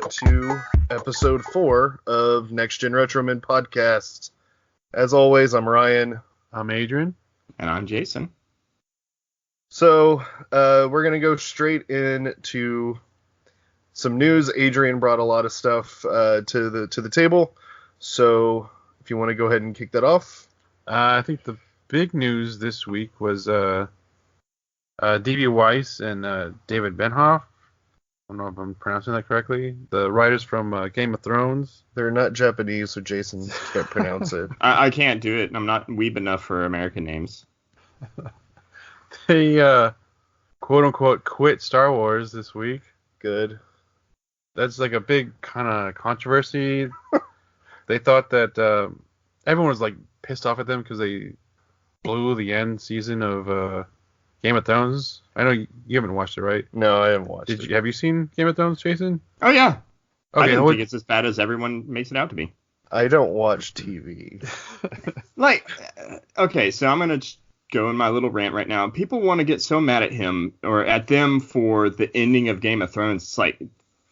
to episode 4 of Next Gen Retroman Podcast. As always, I'm Ryan. I'm Adrian. And I'm Jason. So, we're going to go straight into some news. Adrian brought a lot of stuff to the table. So, if you want to go ahead and kick that off. I think the big news this week was D.B. Weiss and David Benioff. I don't know if I'm pronouncing that correctly. The writers from Game of Thrones. They're not Japanese, so Jason can't pronounce it. I can't do it. I'm not weeb enough for American names. They, quote-unquote, quit Star Wars this week. Good. That's like a big kind of controversy. They thought that everyone was like pissed off at them because they blew the end season of Game of Thrones. I know you haven't watched it, right? No, I haven't watched it. Have you seen Game of Thrones, Jason? Oh, yeah. Okay, I didn't think it's as bad as everyone makes it out to be. I don't watch TV. Okay, so I'm going to go in my little rant right now. People want to get so mad at him or at them for the ending of Game of Thrones. It's like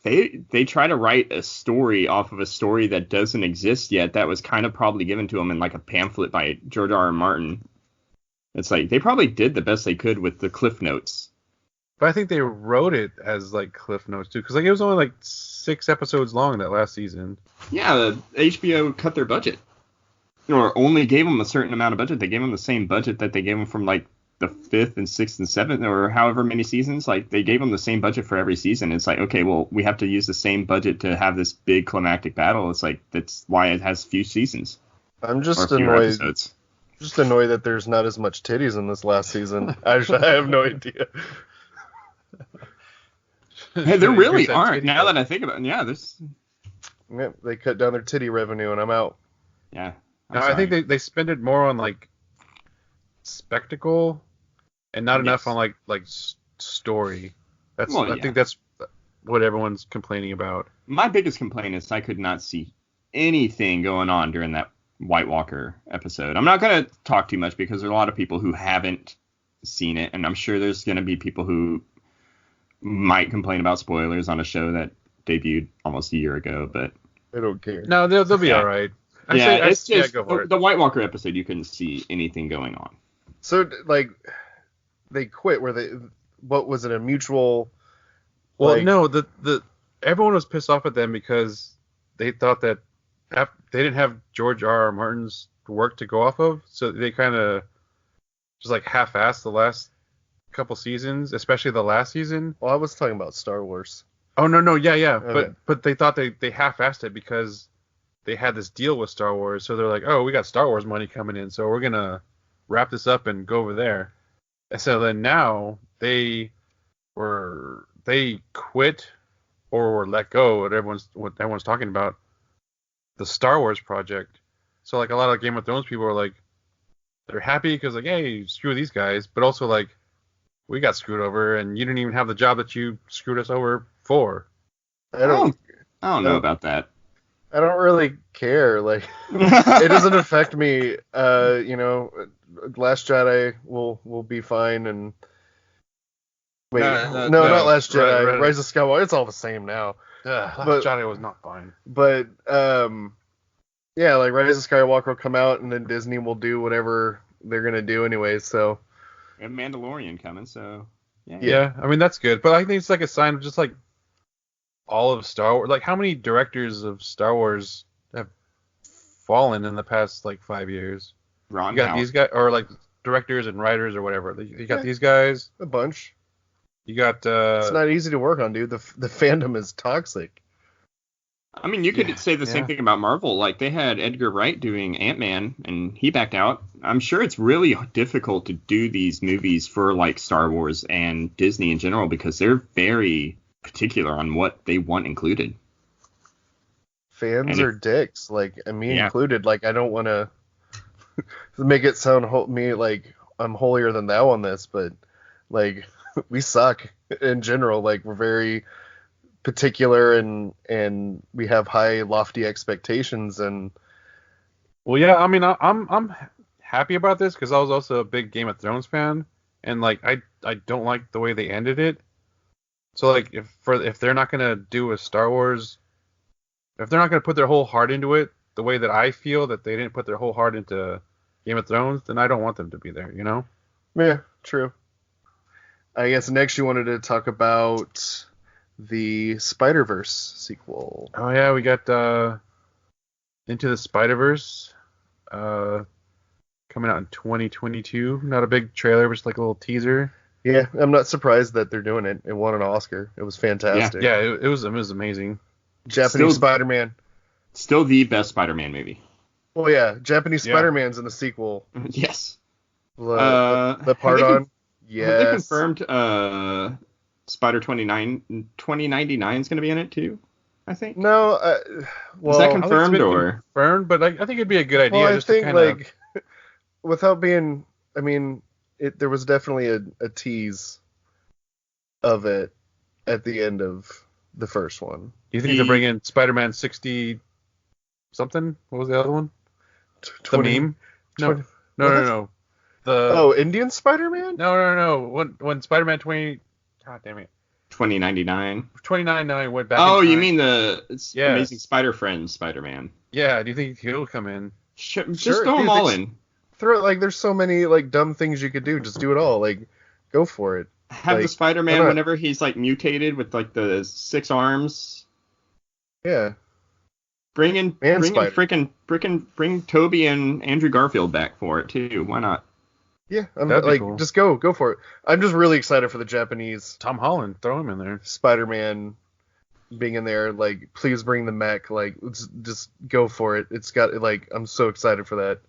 they try to write a story off of a story that doesn't exist yet that was kind of probably given to them in like a pamphlet by George R. R. Martin. It's like they probably did the best they could with the Cliff Notes. But I think they wrote it as like Cliff Notes too, because like it was only like 6 episodes long that last season. Yeah, the HBO cut their budget, or only gave them a certain amount of budget. They gave them the same budget that they gave them from like the 5th and 6th and 7th, or however many seasons. Like they gave them the same budget for every season. It's like, okay, well, we have to use the same budget to have this big climactic battle. It's like that's why it has few seasons. I'm just annoyed. Just annoyed that there's not as much titties in this last season. I have no idea. Hey, there really aren't. Now that I think about it, yeah, there's. Yeah, they cut down their titty revenue, and I'm out. Yeah. No, I think they spend it more on like spectacle, and not enough on like story. That's I think that's what everyone's complaining about. My biggest complaint is I could not see anything going on during that White Walker episode. I'm not going to talk too much because there are a lot of people who haven't seen it, and I'm sure there's going to be people who might complain about spoilers on a show that debuted almost a year ago, but I don't care. No, they'll be all right. It's just the White Walker episode. You couldn't see anything going on. So like they quit. What was it? A mutual? Well, no. The everyone was pissed off at them because they thought that they didn't have George R. R. Martin's work to go off of, so they kind of just like half-assed the last couple seasons, especially the last season. Well, I was talking about Star Wars. Oh no, yeah. Okay. But they thought they half-assed it because they had this deal with Star Wars, so they're like, oh, we got Star Wars money coming in, so we're gonna wrap this up and go over there. And so then now they quit or were let go. What everyone's talking about. The Star Wars project. So like a lot of Game of Thrones people are like, they're happy because like, hey, screw these guys, but also like, we got screwed over and you didn't even have the job that you screwed us over for. I don't know about that. I don't really care. Like it doesn't affect me. Last Jedi will be fine, and wait, no, not Last Jedi. Right. Rise of Skywalker. It's all the same now. Last Jedi was not fine. But yeah, like Rise of Skywalker will come out, and then Disney will do whatever they're gonna do anyway. So we have Mandalorian coming, so yeah. I mean that's good, but I think it's like a sign of just like all of Star Wars. Like how many directors of Star Wars have fallen in the past like 5 years? Ron you got these guys, or like directors and writers or whatever. You got these guys, a bunch. You got. It's not easy to work on, dude. The fandom is toxic. I mean, you could say the same thing about Marvel. Like, they had Edgar Wright doing Ant-Man, and he backed out. I'm sure it's really difficult to do these movies for, like, Star Wars and Disney in general because they're very particular on what they want included. Fans are dicks, like, and me included. Like, I don't want to make it sound like I'm holier than thou on this, but, like, we suck in general. Like, we're very particular and we have high lofty expectations. And well, yeah, I mean, I'm happy about this because I was also a big Game of Thrones fan, and like I don't like the way they ended it. So like if they're not gonna do a Star Wars if they're not going to put their whole heart into it, the way that I feel that they didn't put their whole heart into Game of Thrones, then I don't want them to be there, you know? Yeah, true. I guess next you wanted to talk about the Spider-Verse sequel. Oh yeah, we got Into the Spider-Verse coming out in 2022. Not a big trailer, but just like a little teaser. Yeah, I'm not surprised that they're doing it. It won an Oscar. It was fantastic. Yeah, it was amazing. Japanese Spider-Man. Still the best Spider-Man movie. Well, yeah, Japanese Spider-Man's in the sequel. Yes. The part on. Yes. Have they confirmed Spider 2099 is going to be in it too? I think. No. Well, is that confirmed or confirmed? But I think it'd be a good idea. Well, just I think to kinda... like without being. I mean, there was definitely a tease of it at the end of the first one. Do you think they'll bring in Spider-Man 60 something? What was the other one? The meme? No. Indian Spider-Man? No. When Spider-Man 20... God damn it. 2099. 2099 went back. Oh, you mean the Amazing Spider-Friend Spider-Man? Yeah. Do you think he'll come in? Just throw them all in. Throw it, like, there's so many like dumb things you could do. Just do it all. Like, go for it. Have the Spider-Man whenever he's like mutated with like the 6 arms. Yeah. Bring Toby and Andrew Garfield back for it too. Why not? Yeah, cool. Just go for it. I'm just really excited for the Japanese Tom Holland. Throw him in there. Spider-Man being in there. Like, please bring the mech. Like, let's just go for it. It's got like I'm so excited for that.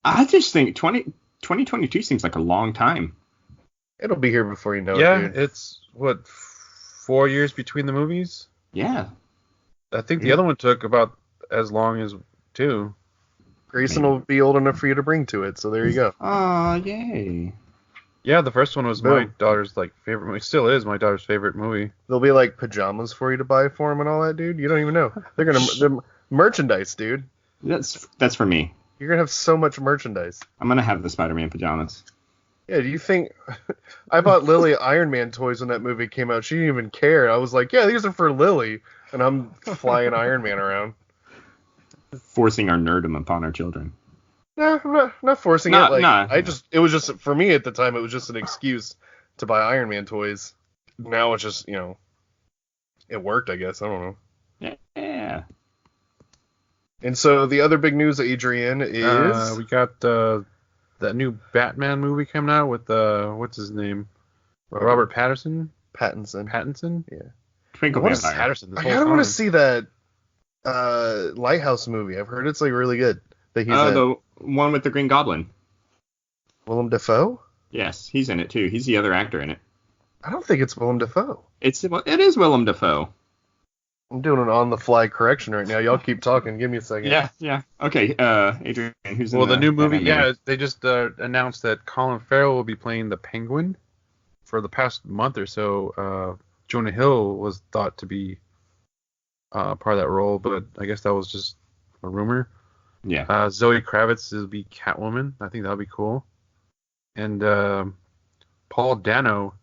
I just think 2022 seems like a long time. It'll be here before you know it. Yeah, it's 4 years between the movies. Yeah. I think the other one took about as long as 2. Grayson will be old enough for you to bring to it, so there you go. Aw, yay. Yeah, the first one was my daughter's favorite movie. It still is my daughter's favorite movie. There'll be like pajamas for you to buy for him and all that, dude. You don't even know. They're merchandise, dude. That's for me. You're gonna have so much merchandise. I'm gonna have the Spider-Man pajamas. Yeah, do you think I bought Lily Iron Man toys when that movie came out? She didn't even care. I was like, yeah, these are for Lily, and I'm flying Iron Man around. Forcing our nerdom upon our children. No, I'm not forcing it. Like, it was just for me at the time. It was just an excuse to buy Iron Man toys. Now it's just it worked. I guess I don't know. Yeah. And so the other big news, Adrian, is we got that new Batman movie coming out with what's his name, Robert Pattinson. Yeah. Twinkle Vampire. Patterson. I kind of want to see that Lighthouse movie. I've heard it's like really good. That he's the one with the Green Goblin. Willem Dafoe? Yes, he's in it too. He's the other actor in it. I don't think it's Willem Dafoe. It is Willem Dafoe. I'm doing an on-the-fly correction right now. Y'all keep talking. Give me a second. Yeah. Okay, Adrian, who's in the new movie? Yeah, they just announced that Colin Farrell will be playing the Penguin. For the past month or so, Jonah Hill was thought to be part of that role, but I guess that was just a rumor. Yeah. Zoe Kravitz will be Catwoman. I think that'll be cool. And Paul Dano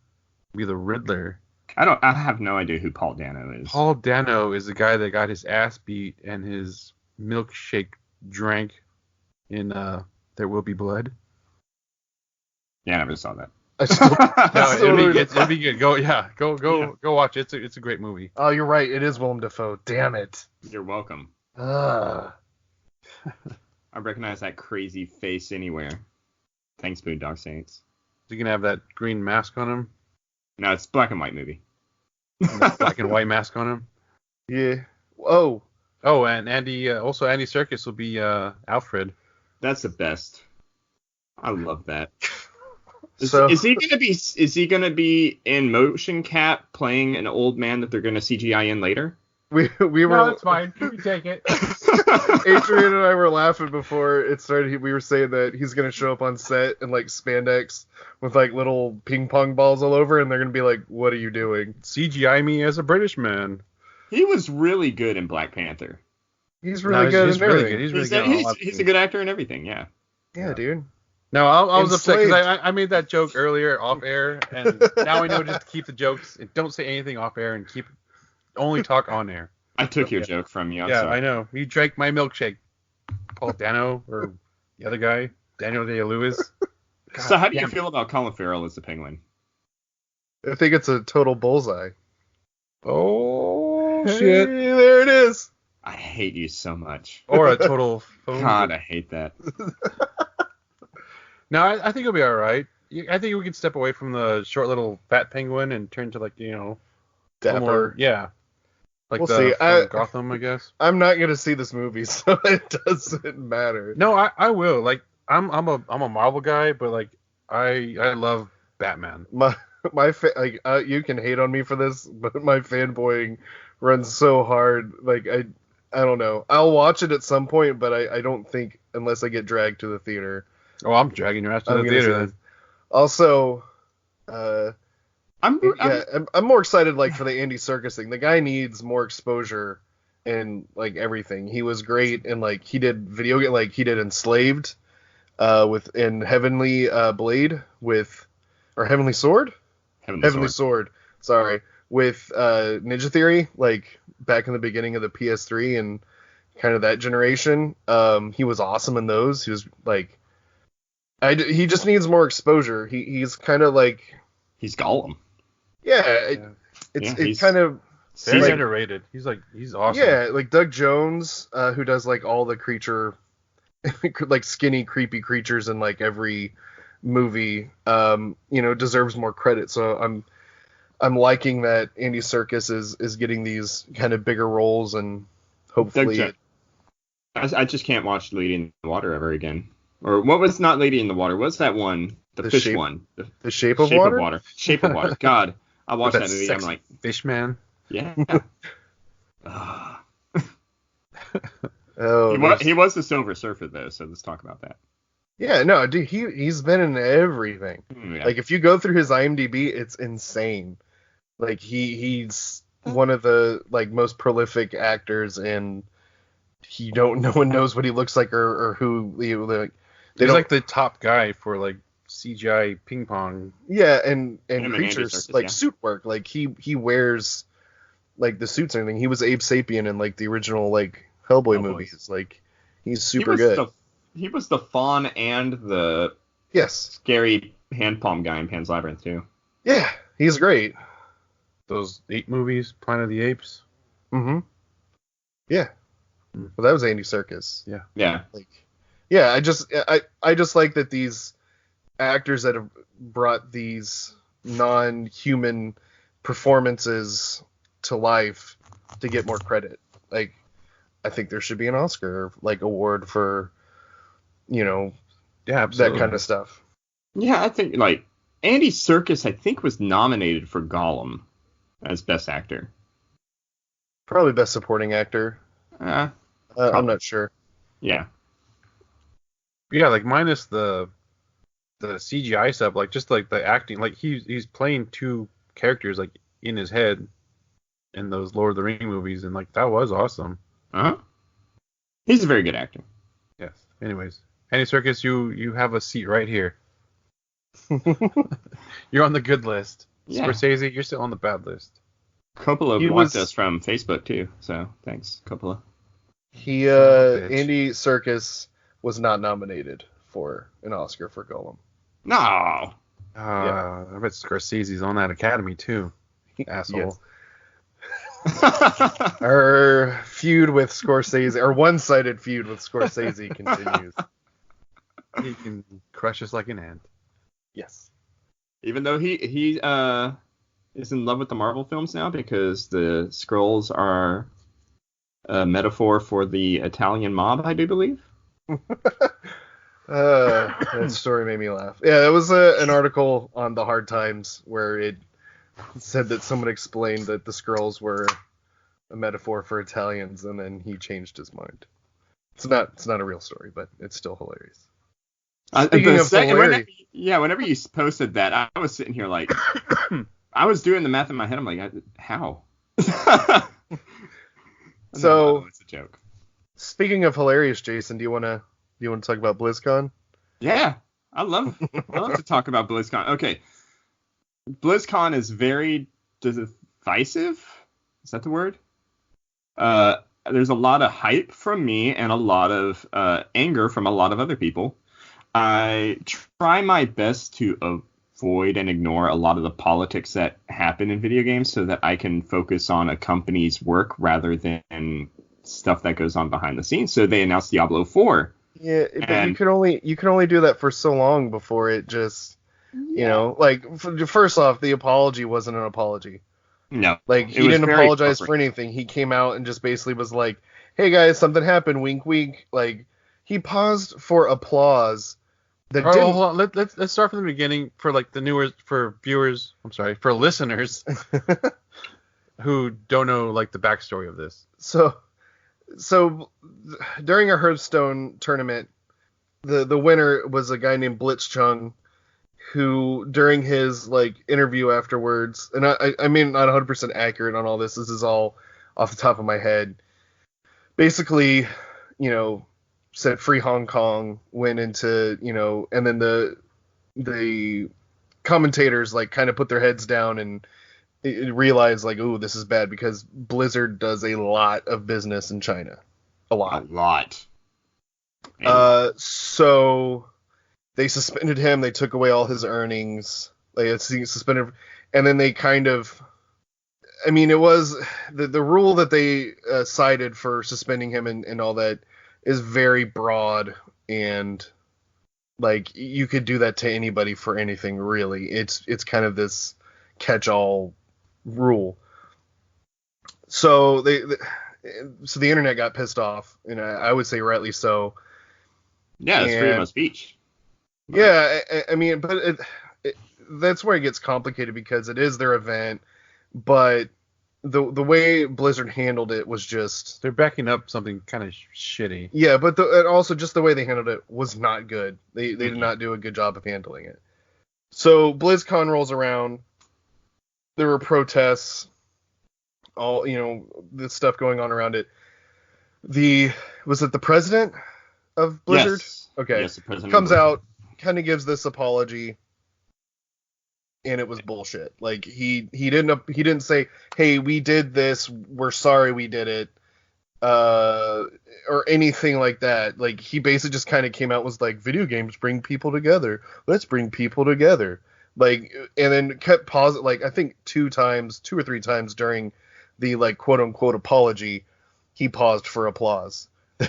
will be the Riddler. I have no idea who Paul Dano is. Paul Dano is the guy that got his ass beat and his milkshake drank in There Will Be Blood. Yeah, I never saw that. It'd be good. Go watch it. It's a great movie. Oh, you're right. It is Willem Dafoe. Damn it. You're welcome. I recognize that crazy face anywhere. Thanks, Boondock Saints. Is he gonna have that green mask on him? No, it's black and white movie. Black and white mask on him. Yeah. Oh, and Andy Serkis will be Alfred. That's the best. I love that. So is he gonna be in motion cap playing an old man that they're gonna CGI in later? We were. No, it's fine. You can take it. Adrian and I were laughing before it started. We were saying that he's gonna show up on set in like spandex with like little ping pong balls all over, and they're gonna be like, "What are you doing?" CGI me as a British man. He was really good in Black Panther. He's really good. He's really good. He's really good. He's a good actor in everything. Yeah. Yeah, dude. No, I was upset because I made that joke earlier off air, and now I know just to keep the jokes and don't say anything off air and only talk on air. I took your joke from you. I'm yeah, sorry. I know. You drank my milkshake. Paul Dano or the other guy, Daniel Day-Lewis. So how do you feel about Colin Farrell as the Penguin? I think it's a total bullseye. Oh, Hey, shit. there it is. I hate you so much. Or a total phone. God, I hate that. No, I think it'll be all right. I think we can step away from the short little fat penguin and turn to, like, Dapper. more, yeah. Like We'll see. from Gotham, I guess. I'm not gonna see this movie, so it doesn't matter. No, I will. Like, I'm a Marvel guy, but like I love Batman. You can hate on me for this, but my fanboying runs so hard. Like I don't know. I'll watch it at some point, but I don't think unless I get dragged to the theater. Oh, I'm dragging your ass to the theater then. Also, I'm more excited like for the Andy Serkis thing. The guy needs more exposure in like everything. He was great and like he did video game, like he did Enslaved, in Heavenly Blade or Heavenly Sword. Heavenly Sword. Sorry, with Ninja Theory, like back in the beginning of the PS3 and kind of that generation. He was awesome in those. He was like, he just needs more exposure. He's kind of like he's Gollum. Yeah, it's kind of very like, underrated. He's awesome. Yeah, like Doug Jones, who does like all the creature, like skinny, creepy creatures in like every movie, deserves more credit. So I'm liking that Andy Serkis is getting these kind of bigger roles and hopefully. I just can't watch Lady in the Water ever again. Or what was not Lady in the Water? What's that one? The fish one. The Shape of Water? Shape of Water. God, I watched that movie. I'm like, Fish Man. Yeah. He was the Silver Surfer though, so let's talk about that. Yeah, no, dude, he's been in everything. Yeah. Like if you go through his IMDb, it's insane. Like he's one of the like most prolific actors, and no one knows what he looks like or who like. He's like the top guy for like CGI ping pong. Yeah, and creatures like suit work. Like he wears like the suits and everything. He was Abe Sapien in like the original like Hellboy movies. Like he's super good. He was the fawn and the scary hand palm guy in Pan's Labyrinth too. Yeah, he's great. Those 8 movies, Planet of the Apes. Mm-hmm. Yeah. Well, that was Andy Serkis. Yeah. Yeah. Like, yeah, I just like that these actors that have brought these non-human performances to life to get more credit. Like, I think there should be an Oscar like award for, that kind of stuff. Yeah, I think like Andy Serkis, I think was nominated for Gollum as Best Actor. Probably Best Supporting Actor. I'm not sure. Yeah. Yeah, like minus the CGI stuff, like just like the acting, like he's playing 2 characters like in his head in those Lord of the Rings movies, and like that was awesome. He's a very good actor. Yes. Anyways, Andy Serkis, you have a seat right here. You're on the good list. Yeah. Scorsese, you're still on the bad list. Coppola blocked us from Facebook too, so thanks, Coppola. Andy Serkis was not nominated for an Oscar for Gollum. No. I bet Scorsese's on that Academy too. Asshole. Our feud with Scorsese, our one-sided feud with Scorsese continues. He can crush us like an ant. Yes. Even though he is in love with the Marvel films now because the Skrulls are a metaphor for the Italian mob, I do believe. That story made me laugh. Yeah, it was an article on the Hard Times where it said that someone explained that the Skrulls were a metaphor for Italians, and then he changed his mind. It's not a real story, but it's still hilarious. Speaking of hilarious, whenever you posted that, I was sitting here like, I was doing the math in my head. I'm like, how? So it's a joke. Speaking of hilarious, Jason, do you want to talk about BlizzCon? Yeah, I love to talk about BlizzCon. Okay, BlizzCon is very divisive. Is that the word? There's a lot of hype from me and a lot of anger from a lot of other people. I try my best to avoid and ignore a lot of the politics that happen in video games so that I can focus on a company's work rather than stuff that goes on behind the scenes. So they announced Diablo 4. Yeah, but you can only do that for so long before it just, like, first off, the apology wasn't an apology. No. Like, he didn't apologize for anything. He came out and just basically was like, hey guys, something happened, wink wink. Like, he paused for applause. Hold on. Let's start from the beginning for like for listeners who don't know like the backstory of this. So during a Hearthstone tournament, the winner was a guy named Blitzcon, who during his like interview afterwards, and I mean not 100% accurate on all this. This is all off the top of my head. Basically, said free Hong Kong, went into, and then the commentators like kind of put their heads down and realized like, ooh, this is bad because Blizzard does a lot of business in China. A lot. So they suspended him. They took away all his earnings. They had suspended, and then they kind of, I mean, it was the rule that they cited for suspending him and all that is very broad, and like you could do that to anybody for anything really. It's kind of this catch-all rule. So the internet got pissed off, and I would say rightly so. Yeah, it's freedom of speech. Yeah, I mean, but that's where it gets complicated because it is their event, but the way Blizzard handled it was just... They're backing up something kind of shitty. Yeah, but and also just the way they handled it was not good. They did not do a good job of handling it. So BlizzCon rolls around. There were protests, all, this stuff going on around it. Was it the president of Blizzard? Yes. Okay. Yes, the president comes out, kind of gives this apology, and it was bullshit. Like he didn't say, "Hey, we did this. We're sorry we did it," or anything like that. Like he basically just kind of came out and was like, "Video games bring people together. Let's bring people together." Like, and then kept pausing, like, I think 2 or 3 times during the, like, quote-unquote apology, he paused for applause.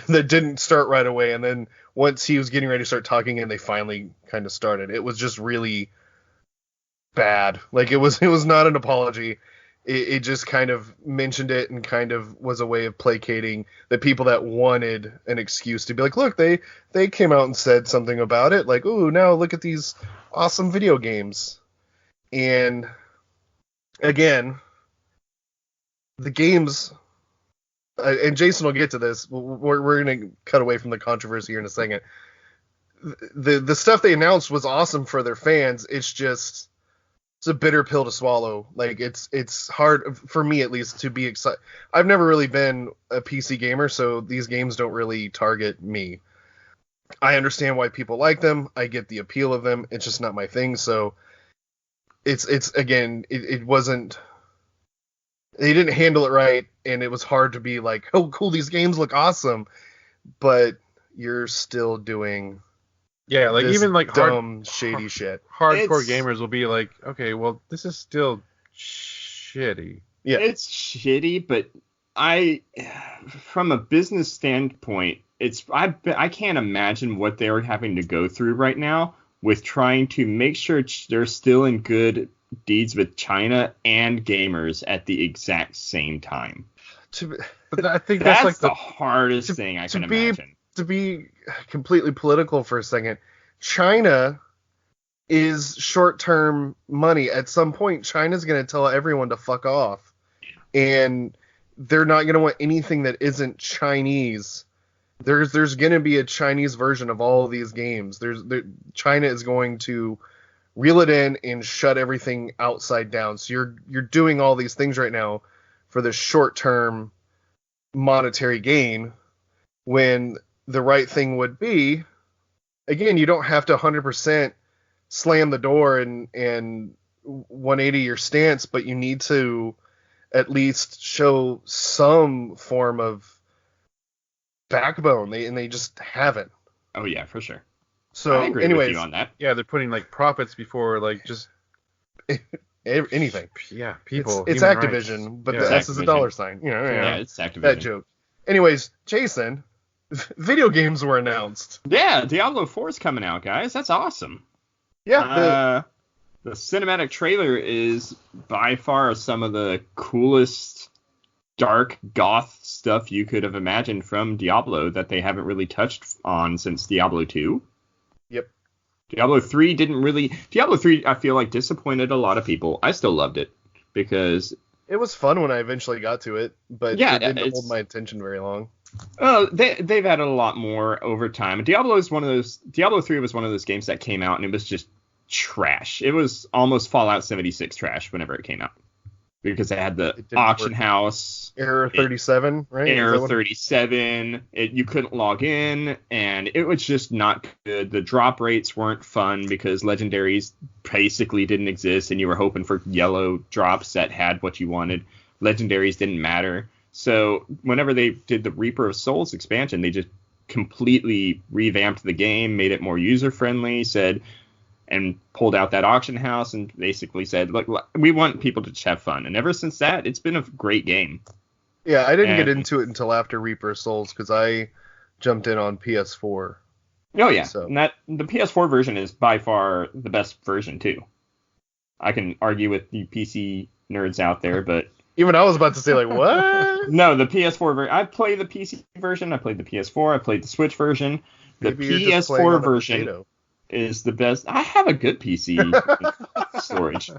That didn't start right away, and then once he was getting ready to start talking and they finally kind of started. It was just really bad. Like, it was not an apology. It just kind of mentioned it and kind of was a way of placating the people that wanted an excuse to be like, look, they came out and said something about it. Like, ooh, now look at these awesome video games. And again, the games, and Jason will get to this. We're going to cut away from the controversy here in a second. The stuff they announced was awesome for their fans. It's a bitter pill to swallow. Like it's hard for me at least to be excited. I've never really been a PC gamer, so these games don't really target me. I understand why people like them. I get the appeal of them. It's just not my thing. So it's again, it wasn't. They didn't handle it right, and it was hard to be like, oh, cool, these games look awesome, but you're still doing. Yeah, like even like dumb, shady shit. Hardcore gamers will be like, okay, well, this is still shitty. Yeah, it's shitty, but from a business standpoint, I can't imagine what they're having to go through right now with trying to make sure they're still in good deeds with China and gamers at the exact same time. But I think that's like the hardest thing I can imagine. To be completely political for a second, China is short-term money. At some point, China's going to tell everyone to fuck off. And they're not going to want anything that isn't Chinese. There's going to be a Chinese version of all of these games. China is going to reel it in and shut everything outside down. So you're doing all these things right now for the short-term monetary gain, when the right thing would be, again, you don't have to 100% slam the door and 180 your stance, but you need to at least show some form of backbone. They just haven't. Oh yeah, for sure. So I agree anyways, with you on that. Yeah, they're putting like profits before like just anything. People. It's human Activision, rights. but Yeah. the S Activision. is a dollar sign. Yeah, it's Activision. That joke. Anyways, Jason, video games were announced. Yeah, Diablo 4 is coming out, guys. That's awesome. Yeah. The cinematic trailer is by far some of the coolest dark goth stuff you could have imagined from Diablo that they haven't really touched on since Diablo 2. Yep. Diablo 3 Diablo 3 I feel like disappointed a lot of people. I still loved it because it was fun when I eventually got to it, but it didn't hold my attention very long. They've added a lot more over time. Diablo 3 was one of those games that came out and it was just trash. It was almost Fallout 76 trash whenever it came out. Because it had the auction house. Error 37, right? Error 37. You couldn't log in, and it was just not good. The drop rates weren't fun because legendaries basically didn't exist, and you were hoping for yellow drops that had what you wanted. Legendaries didn't matter. So whenever they did the Reaper of Souls expansion, they just completely revamped the game, made it more user-friendly, and pulled out that auction house and basically said, look, we want people to just have fun. And ever since that, it's been a great game. Yeah, I didn't get into it until after Reaper of Souls because I jumped in on PS4. Oh, yeah. So. And the PS4 version is by far the best version, too. I can argue with the PC nerds out there, but... Even I was about to say, like, what? No, the PS4 version... I played the PC version, I played the PS4, I played the Switch version. Maybe the PS4 version... is the best. I have a good PC storage.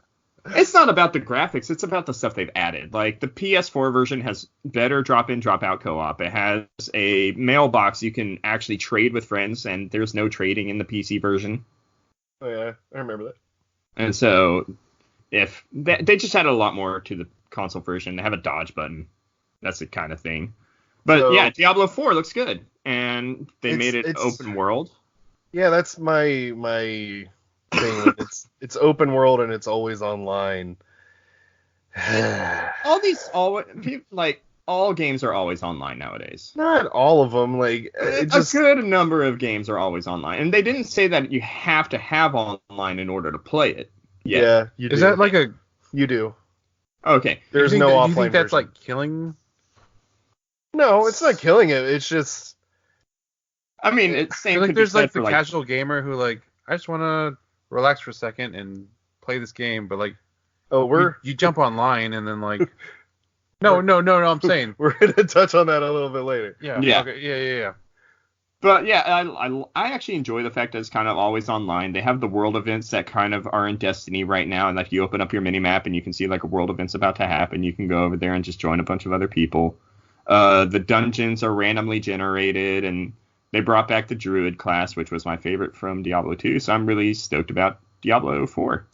It's not about the graphics. It's about the stuff they've added. Like, the PS4 version has better drop-in, drop-out co-op. It has a mailbox you can actually trade with friends, and there's no trading in the PC version. Oh, yeah. I remember that. And so, if they just added a lot more to the console version. They have a dodge button. That's the kind of thing. But, yeah, Diablo 4 looks good. And they made it open world. Yeah, that's my thing. It's open world and it's always online. All games are always online nowadays. Not all of them. Like a good number of games are always online, and they didn't say that you have to have online in order to play it. Yeah, you do. Is that like a? You do. Okay. There's no offline. Do you think that's version. like killing? No, it's not killing it. It's just. I mean, it's same. Like there's like the casual gamer who like I just want to relax for a second and play this game, but like you jump online and then like no, I'm saying we're gonna touch on that a little bit later. Yeah. Okay. Yeah. But yeah, I actually enjoy the fact that it's kind of always online. They have the world events that kind of are in Destiny right now, and like you open up your mini map and you can see like a world event's about to happen. You can go over there and just join a bunch of other people. The dungeons are randomly generated, and they brought back the Druid class, which was my favorite from Diablo 2, so I'm really stoked about Diablo 4.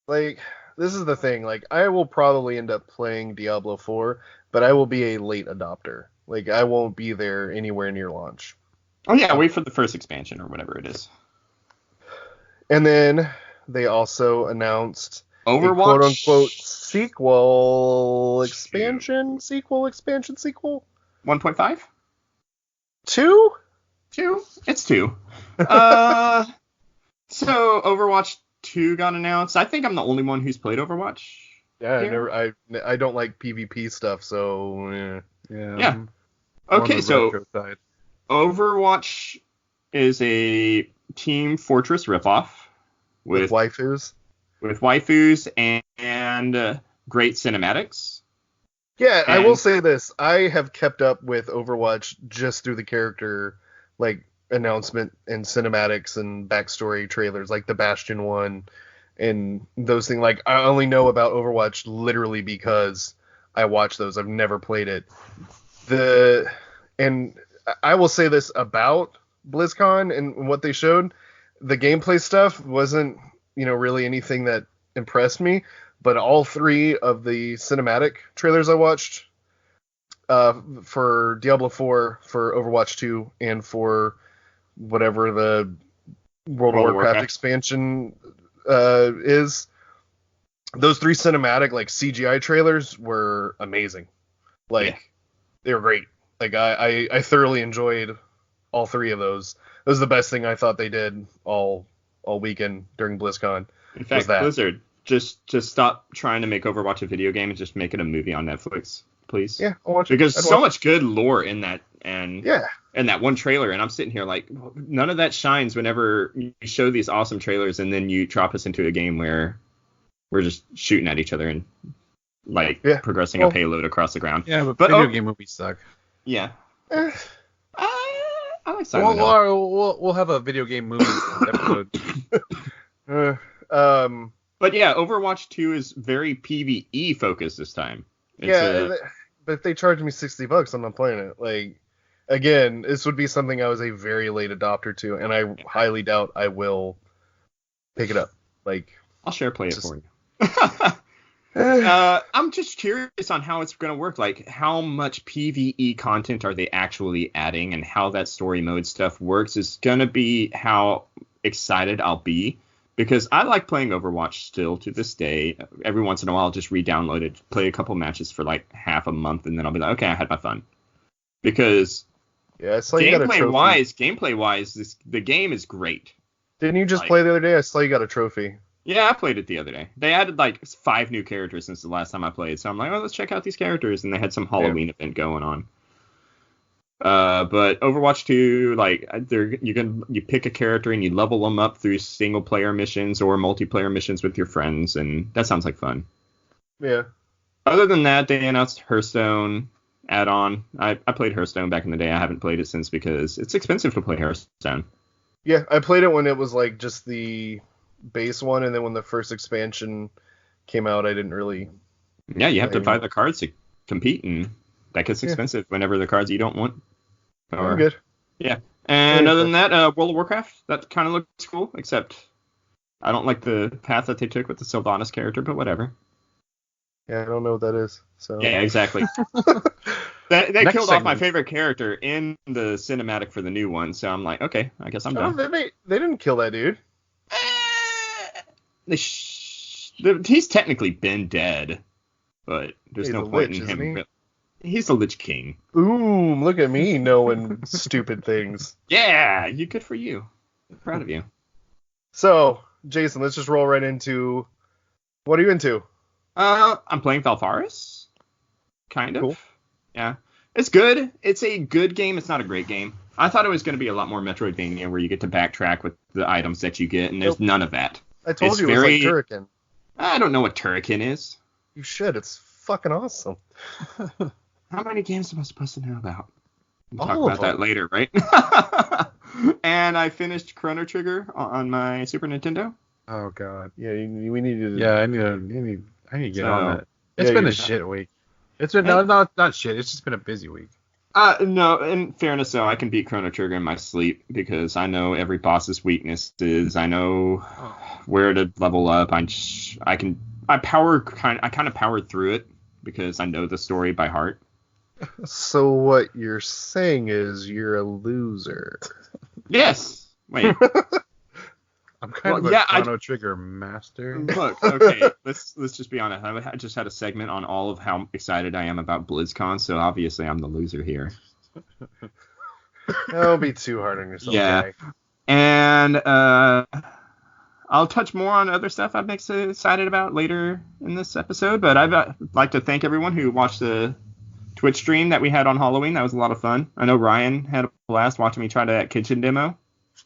Like, this is the thing. Like, I will probably end up playing Diablo 4, but I will be a late adopter. Like, I won't be there anywhere near launch. Oh, yeah, wait for the first expansion or whatever it is. And then they also announced Overwatch? a quote-unquote expansion? 1.5? 2? 2? It's 2. So Overwatch 2 got announced. I think I'm the only one who's played Overwatch. Yeah, I don't like PvP stuff, so yeah. Okay, so Overwatch is a Team Fortress ripoff with waifus. With waifus and great cinematics. Yeah, I will say this. I have kept up with Overwatch just through the character, like, announcement and cinematics and backstory trailers, like the Bastion one and those things. Like, I only know about Overwatch literally because I watch those. I've never played it. And I will say this about BlizzCon and what they showed. The gameplay stuff wasn't, really anything that impressed me. But all three of the cinematic trailers I watched for Diablo 4, for Overwatch 2, and for whatever the World of Warcraft expansion is, those 3 cinematic like CGI trailers were amazing. Like they were great. Like I thoroughly enjoyed all 3 of those. That was the best thing I thought they did all weekend during BlizzCon. In fact, Blizzard, just stop trying to make Overwatch a video game and just make it a movie on Netflix, please. Yeah, I'll watch because so much good lore in that, and yeah, and that one trailer, and I'm sitting here like, none of that shines whenever you show these awesome trailers and then you drop us into a game where we're just shooting at each other and like progressing a payload across the ground. Yeah, but video game movies suck. Yeah. I like Silent Hill. We'll have a video game movie episode. But yeah, Overwatch 2 is very PvE focused this time. But if they charge me $60, I'm not playing it. Like, again, this would be something I was a very late adopter to, and I highly doubt I will pick it up. Like, I'll share play it for you. I'm just curious on how it's going to work. Like, how much PvE content are they actually adding, and how that story mode stuff works is going to be how excited I'll be. Because I like playing Overwatch still to this day. Every once in a while, I'll just re-download it, play a couple matches for like half a month, and then I'll be like, okay, I had my fun. Because gameplay-wise, the game is great. Didn't you just play the other day? I saw you got a trophy. Yeah, I played it the other day. They added like 5 new characters since the last time I played, so I'm like, oh, let's check out these characters, and they had some Halloween event going on. But Overwatch 2, like, you pick a character and you level them up through single player missions or multiplayer missions with your friends, and that sounds like fun. Yeah. Other than that, they announced Hearthstone add-on. I played Hearthstone back in the day. I haven't played it since because it's expensive to play Hearthstone. Yeah, I played it when it was like just the base one, and then when the first expansion came out, I didn't really. Yeah, you have to buy the cards to compete, and that gets expensive whenever the cards you don't want. I'm good. Yeah. And other than that, World of Warcraft, that kind of looks cool, except I don't like the path that they took with the Sylvanas character, but whatever. Yeah, I don't know what that is. So. Yeah, exactly. They killed off my favorite character in the cinematic for the new one, so I'm like, okay, I guess I'm done. They didn't kill that dude. He's technically been dead, but there's no point in him. He's the Lich King. Boom! Look at me knowing stupid things. Yeah, good for you. I'm proud of you. So, Jason, let's just roll right into. What are you into? I'm playing Valfaris. Kind of. Cool. Yeah. It's good. It's a good game. It's not a great game. I thought it was going to be a lot more Metroidvania where you get to backtrack with the items that you get, and there's none of that. I told you it was like Turrican. I don't know what Turrican is. You should. It's fucking awesome. How many games am I supposed to know about? We'll talk about that later, right? And I finished Chrono Trigger on my Super Nintendo. Oh god. Yeah, we need to. Yeah, I need to get on that. It's been a shit week. It's been not shit. It's just been a busy week. No, in fairness though, I can beat Chrono Trigger in my sleep because I know every boss's weaknesses. I know where to level up. I kind of powered through it because I know the story by heart. So what you're saying is you're a loser. Yes. Wait. I'm kind of a Chrono Trigger master. Look, okay, let's just be honest. I just had a segment on all of how excited I am about BlizzCon, so obviously I'm the loser here. Don't be too hard on yourself. Yeah. Guy. And I'll touch more on other stuff I'm excited about later in this episode, but I'd like to thank everyone who watched the Twitch stream that we had on Halloween. That was a lot of fun. I know Ryan had a blast watching me try that kitchen demo.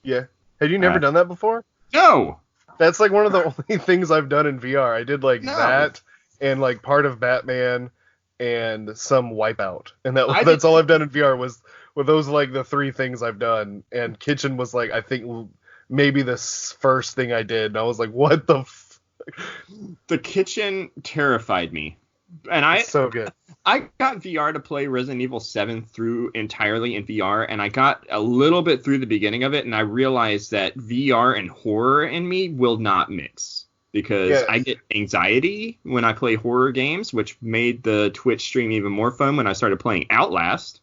Yeah. Have you never done that before? No. That's like one of the only things I've done in VR. I did that and like part of Batman and some Wipeout. And that's all I've done in VR were those like the 3 things I've done. And kitchen was like, I think maybe the first thing I did. And I was like, what the The kitchen terrified me. And it's so good. I got VR to play Resident Evil 7 through entirely in VR, and I got a little bit through the beginning of it, and I realized that VR and horror in me will not mix because I get anxiety when I play horror games, which made the Twitch stream even more fun when I started playing Outlast.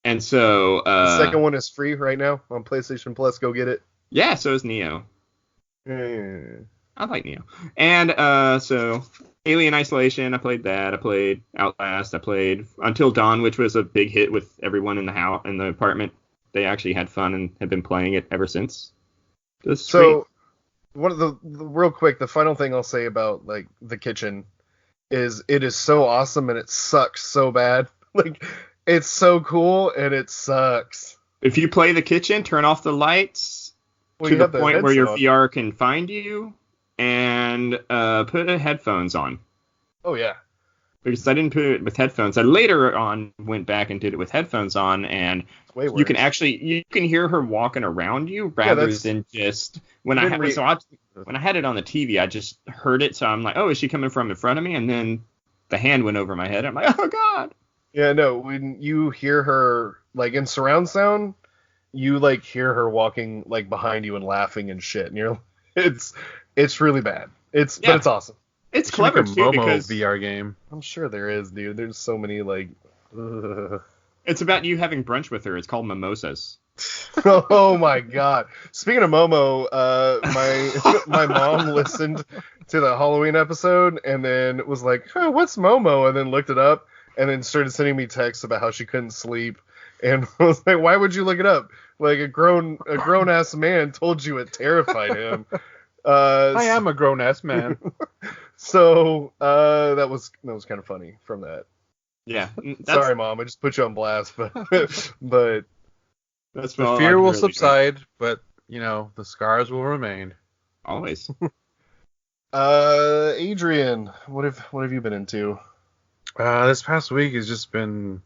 And so the second one is free right now on PlayStation Plus. Go get it. Yeah, so is Neo. I like Neo. And so Alien Isolation, I played that. I played Outlast. I played Until Dawn, which was a big hit with everyone in the house, in the apartment. They actually had fun and have been playing it ever since. So one of the real quick, the final thing I'll say about like the kitchen is it is so awesome and it sucks so bad. Like it's so cool and it sucks. If you play the kitchen, turn off the lights to the point where your VR can find you, and put headphones on. Oh yeah. Because I didn't put it with headphones. I later on went back and did it with headphones on, and you can hear her walking around you rather than just when I had it on the TV, I just heard it, so I'm like, oh, is she coming from in front of me? And then the hand went over my head. I'm like, oh god. Yeah, no, when you hear her like in surround sound, you like hear her walking like behind you and laughing and shit, and you're it's really bad. But it's awesome. It's clever like a too Momo because VR game. I'm sure there is, dude. There's so many like. It's about you having brunch with her. It's called Mimosas. Oh my god! Speaking of Momo, my mom listened to the Halloween episode and then was like, "Oh, what's Momo?" and then looked it up and then started sending me texts about how she couldn't sleep, and I was like, "Why would you look it up? Like a grown ass man told you it terrified him." I am a grown ass man. So that was kind of funny from that. Yeah. Sorry, Mom. I just put you on blast, but that's the fear will subside, but the scars will remain. Always. Adrian, what have you been into? This past week has just been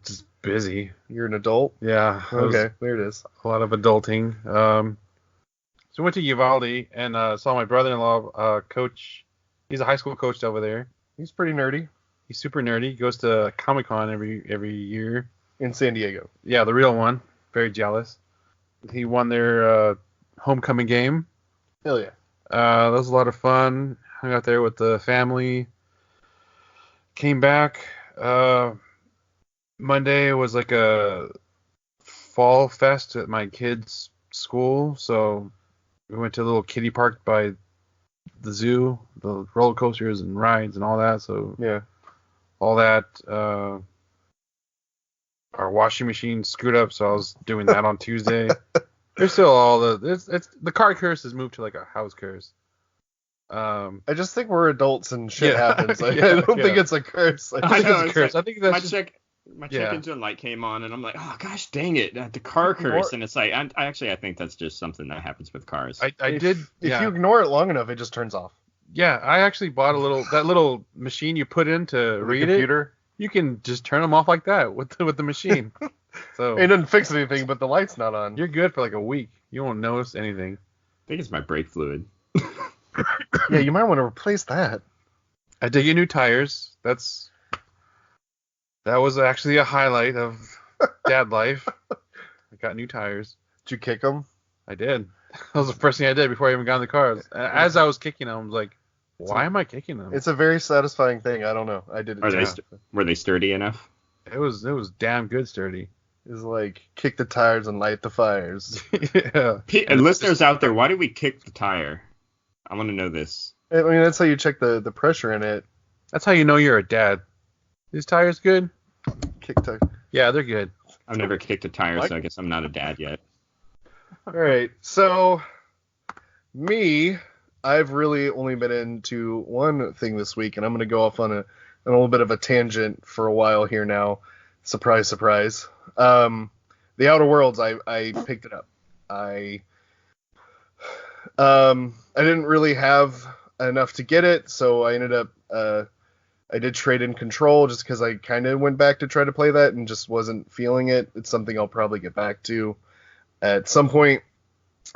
just busy. You're an adult? Yeah. Okay, there it is. A lot of adulting. So I went to Uvalde and saw my brother-in-law coach. He's a high school coach over there. He's pretty nerdy. He's super nerdy. He goes to Comic-Con every year. In San Diego. Yeah, the real one. Very jealous. He won their homecoming game. Hell yeah. That was a lot of fun. Hung out there with the family. Came back. Monday was like a fall fest at my kids' school. So we went to a little kiddie park by the zoo, the roller coasters and rides and all that. So yeah, all that. Our washing machine screwed up, so I was doing that on Tuesday. There's still all the car curse has moved to like a house curse. I just think we're adults and shit happens. I don't think it's a curse. I know it's a curse. I think that's my check engine light came on, and I'm like, oh gosh, dang it, the car curse. And it's like, I think that's just something that happens with cars. If you ignore it long enough, it just turns off. Yeah, I actually bought that little machine you put in to read it. You can just turn them off like that with the machine. So it doesn't fix anything, but the light's not on. You're good for like a week. You won't notice anything. I think it's my brake fluid. Yeah, you might want to replace that. I did get new tires. That was actually a highlight of dad life. I got new tires. Did you kick them? I did. That was the first thing I did before I even got in the car. As I was kicking them, I was like, why am I kicking them? It's a very satisfying thing. I don't know. I did it. Were they sturdy enough? It was damn good sturdy. It was like kick the tires and light the fires. Yeah. And listeners out there, why do we kick the tire? I want to know this. I mean, that's how you check the pressure in it. That's how you know you're a dad. These tires good? Kick tire. Yeah, they're good. I've never kicked a tire, so I guess I'm not a dad yet. All right. So, I've really only been into one thing this week, and I'm going to go off on a little bit of a tangent for a while here now. Surprise, surprise. The Outer Worlds, I picked it up. I didn't really have enough to get it, so I ended up I did trade in Control just because I kind of went back to try to play that and just wasn't feeling it. It's something I'll probably get back to at some point.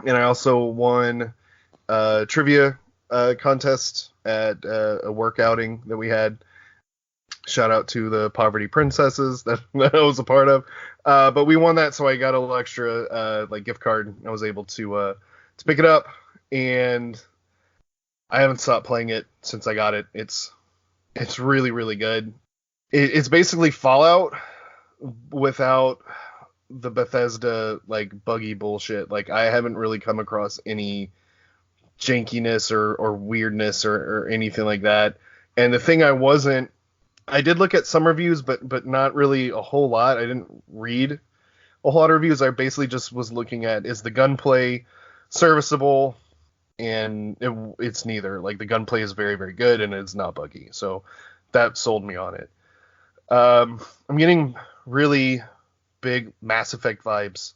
And I also won a trivia contest at a work outing that we had. Shout out to the Poverty Princesses that I was a part of. But we won that, so I got a little extra gift card. I was able to pick it up, and I haven't stopped playing it since I got it. It's really, really good. It's basically Fallout without the Bethesda buggy bullshit. I haven't really come across any jankiness or weirdness or anything like that. And the thing I did look at some reviews, but not really a whole lot. I didn't read a whole lot of reviews. I basically just was looking at, is the gunplay serviceable? And it's neither. Like, the gunplay is very, very good, and it's not buggy. So that sold me on it. I'm getting really big Mass Effect vibes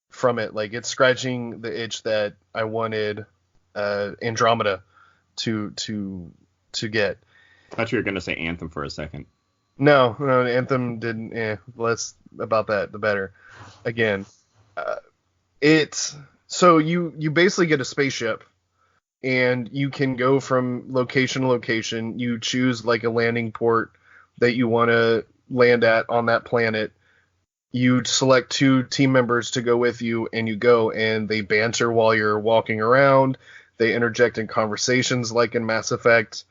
from it. Like, it's scratching the itch that I wanted Andromeda to get. I thought you were going to say Anthem for a second. No, Anthem didn't. Less about that, the better. Again, it's so you basically get a spaceship, and you can go from location to location. You choose like a landing port that you want to land at on that planet. You select 2 team members to go with you, and you go, and they banter while you're walking around. They interject in conversations like in Mass Effect.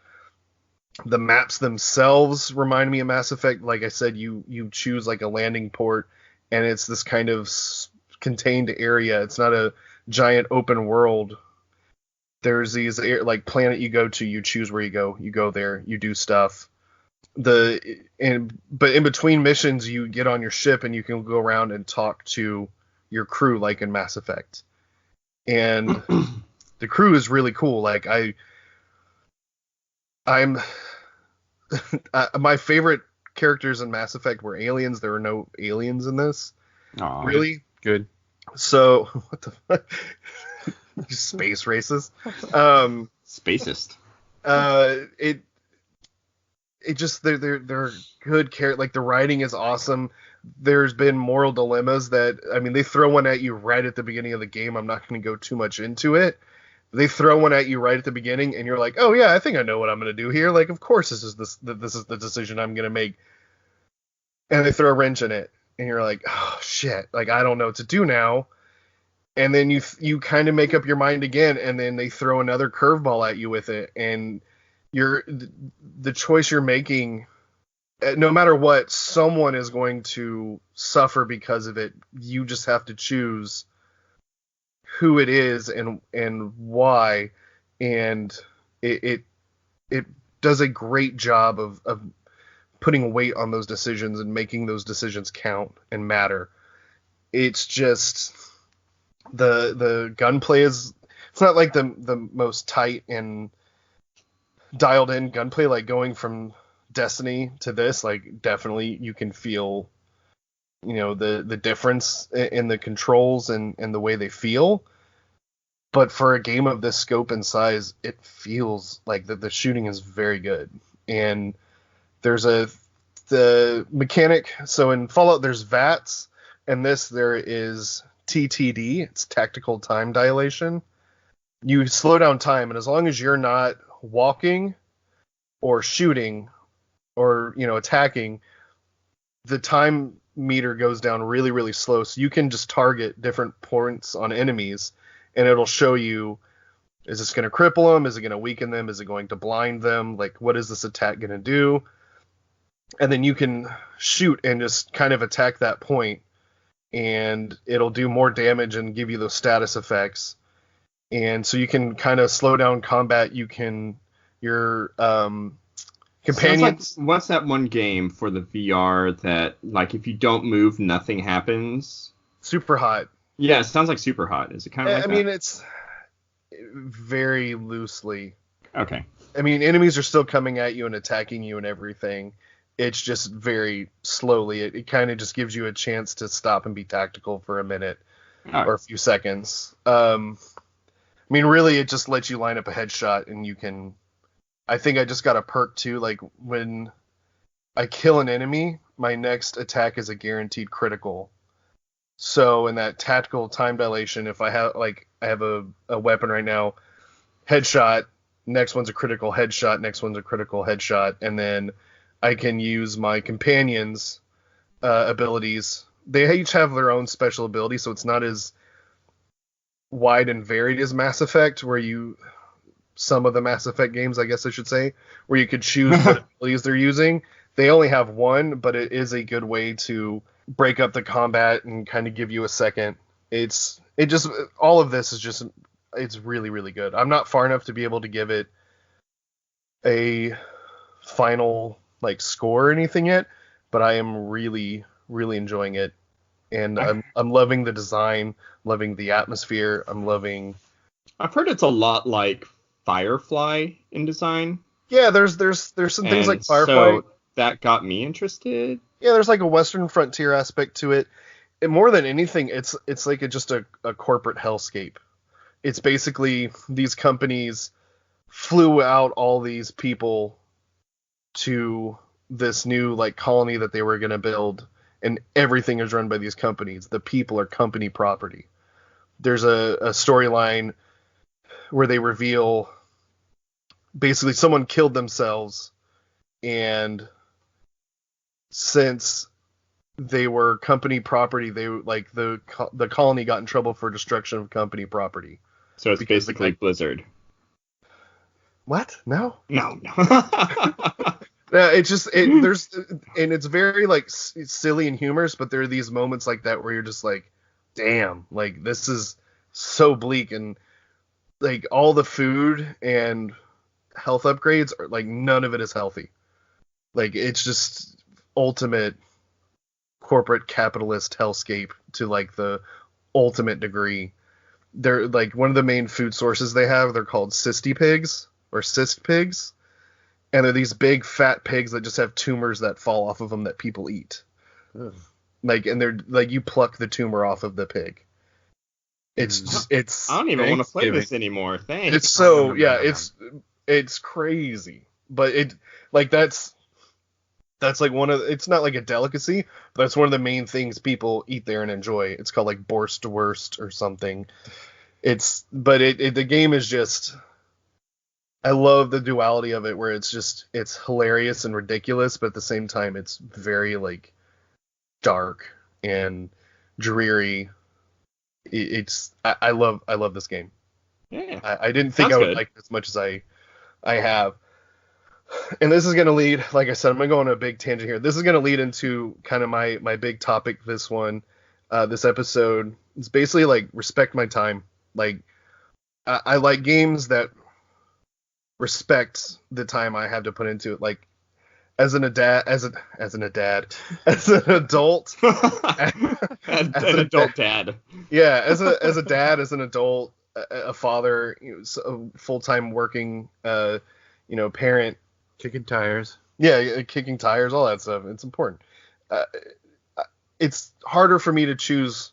The maps themselves remind me of Mass Effect. Like I said, you choose like a landing port, and it's this kind of contained area. It's not a giant open world. There's these like planet you go to, you choose where you go. You go there, you do stuff. But in between missions, you get on your ship and you can go around and talk to your crew, like in Mass Effect. And the crew is really cool. Like I'm my favorite characters in Mass Effect were aliens. There were no aliens in this. Aww, really good. So what the fuck? Space racist. Spacist. It just they're good character. Like, the writing is awesome. There's been moral dilemmas that, I mean, they throw one at you right at the beginning of the game. I'm not going to go too much into it. They throw one at you right at the beginning, and you're like, oh yeah, I think I know what I'm going to do here. Like, of course this is the decision I'm going to make. And they throw a wrench in it, and you're like, oh shit, like, I don't know what to do now. And then you kind of make up your mind again, and then they throw another curveball at you with it, and the choice you're making, no matter what, someone is going to suffer because of it. You just have to choose who it is and why, and it does a great job of putting weight on those decisions and making those decisions count and matter. It's just the gunplay is, it's not like the most tight and dialed in gunplay, like going from Destiny to this. Like, definitely you can feel, the difference in the controls and the way they feel. But for a game of this scope and size, it feels like the shooting is very good. And there's the mechanic. So in Fallout, there's VATS, and this there is TTD. It's tactical time dilation. You slow down time, and as long as you're not walking or shooting or attacking, the time meter goes down really, really slow. So you can just target different points on enemies, and it'll show you, is this going to cripple them? Is it going to weaken them? Is it going to blind them? Like, what is this attack going to do? And then you can shoot and just kind of attack that point, and it'll do more damage and give you those status effects. And so you can kind of slow down combat. You can, your companions. Like, what's that one game for the VR that, like, if you don't move, nothing happens? Super Hot. Yeah, it sounds like Super Hot. Is it kind of like that? I mean, it's very loosely. Okay. I mean, enemies are still coming at you and attacking you and everything. It's just very slowly. It kind of just gives you a chance to stop and be tactical for a minute or a few seconds. I mean, really, it just lets you line up a headshot, and you can. I think I just got a perk too. Like, when I kill an enemy, my next attack is a guaranteed critical. So in that tactical time dilation, if I have a weapon right now, headshot, next one's a critical headshot, next one's a critical headshot, and then I can use my companions' abilities. They each have their own special ability, so it's not as wide and varied as Mass Effect, where some of the Mass Effect games, I guess I should say, where you could choose what abilities they're using. They only have one, but it is a good way to break up the combat and kind of give you a second. All of this is just it's really, really good. I'm not far enough to be able to give it a final like score or anything yet, but I am really, really enjoying it, and I'm loving the design, loving the atmosphere. I've heard it's a lot like Firefly in design. Yeah, there's some things like Firefly. So that got me interested. Yeah, there's like a Western frontier aspect to it. And more than anything, it's like just a corporate hellscape. It's basically these companies flew out all these people to this new like colony that they were going to build, and everything is run by these companies. The people are company property. There's a storyline where they reveal basically someone killed themselves, and since they were company property, they like the colony got in trouble for destruction of company property. So it's basically Blizzard. What? No. No. It's just and it's very like silly and humorous, but there are these moments like that where you're just like, damn, like this is so bleak, and like all the food and health upgrades are like none of it is healthy. Like it's just ultimate corporate capitalist hellscape to like the ultimate degree. They're like one of the main food sources they have. They're called cysty pigs or cyst pigs, and they're these big fat pigs that just have tumors that fall off of them that people eat. Ugh. Like, and they're like you pluck the tumor off of the pig. It's I don't even want to play this anymore. Thanks. It's so it's crazy, but it like that's like it's not like a delicacy, but that's one of the main things people eat there and enjoy. It's called like Borstwurst or something. The game is just, I love the duality of it where it's hilarious and ridiculous, but at the same time it's very like dark and dreary. I love this game. Yeah. I didn't think I would like it as much as I have. And this is going to lead, like I said, I'm going to go on a big tangent here. This is going to lead into kind of my big topic this episode. It's basically like respect my time. Like I like games that respect the time I have to put into it. Like as an adult, an adult dad. Yeah, as a dad, as an adult, a father, a full-time working, parent. Kicking tires. Yeah, kicking tires, all that stuff. It's important. It's harder for me to choose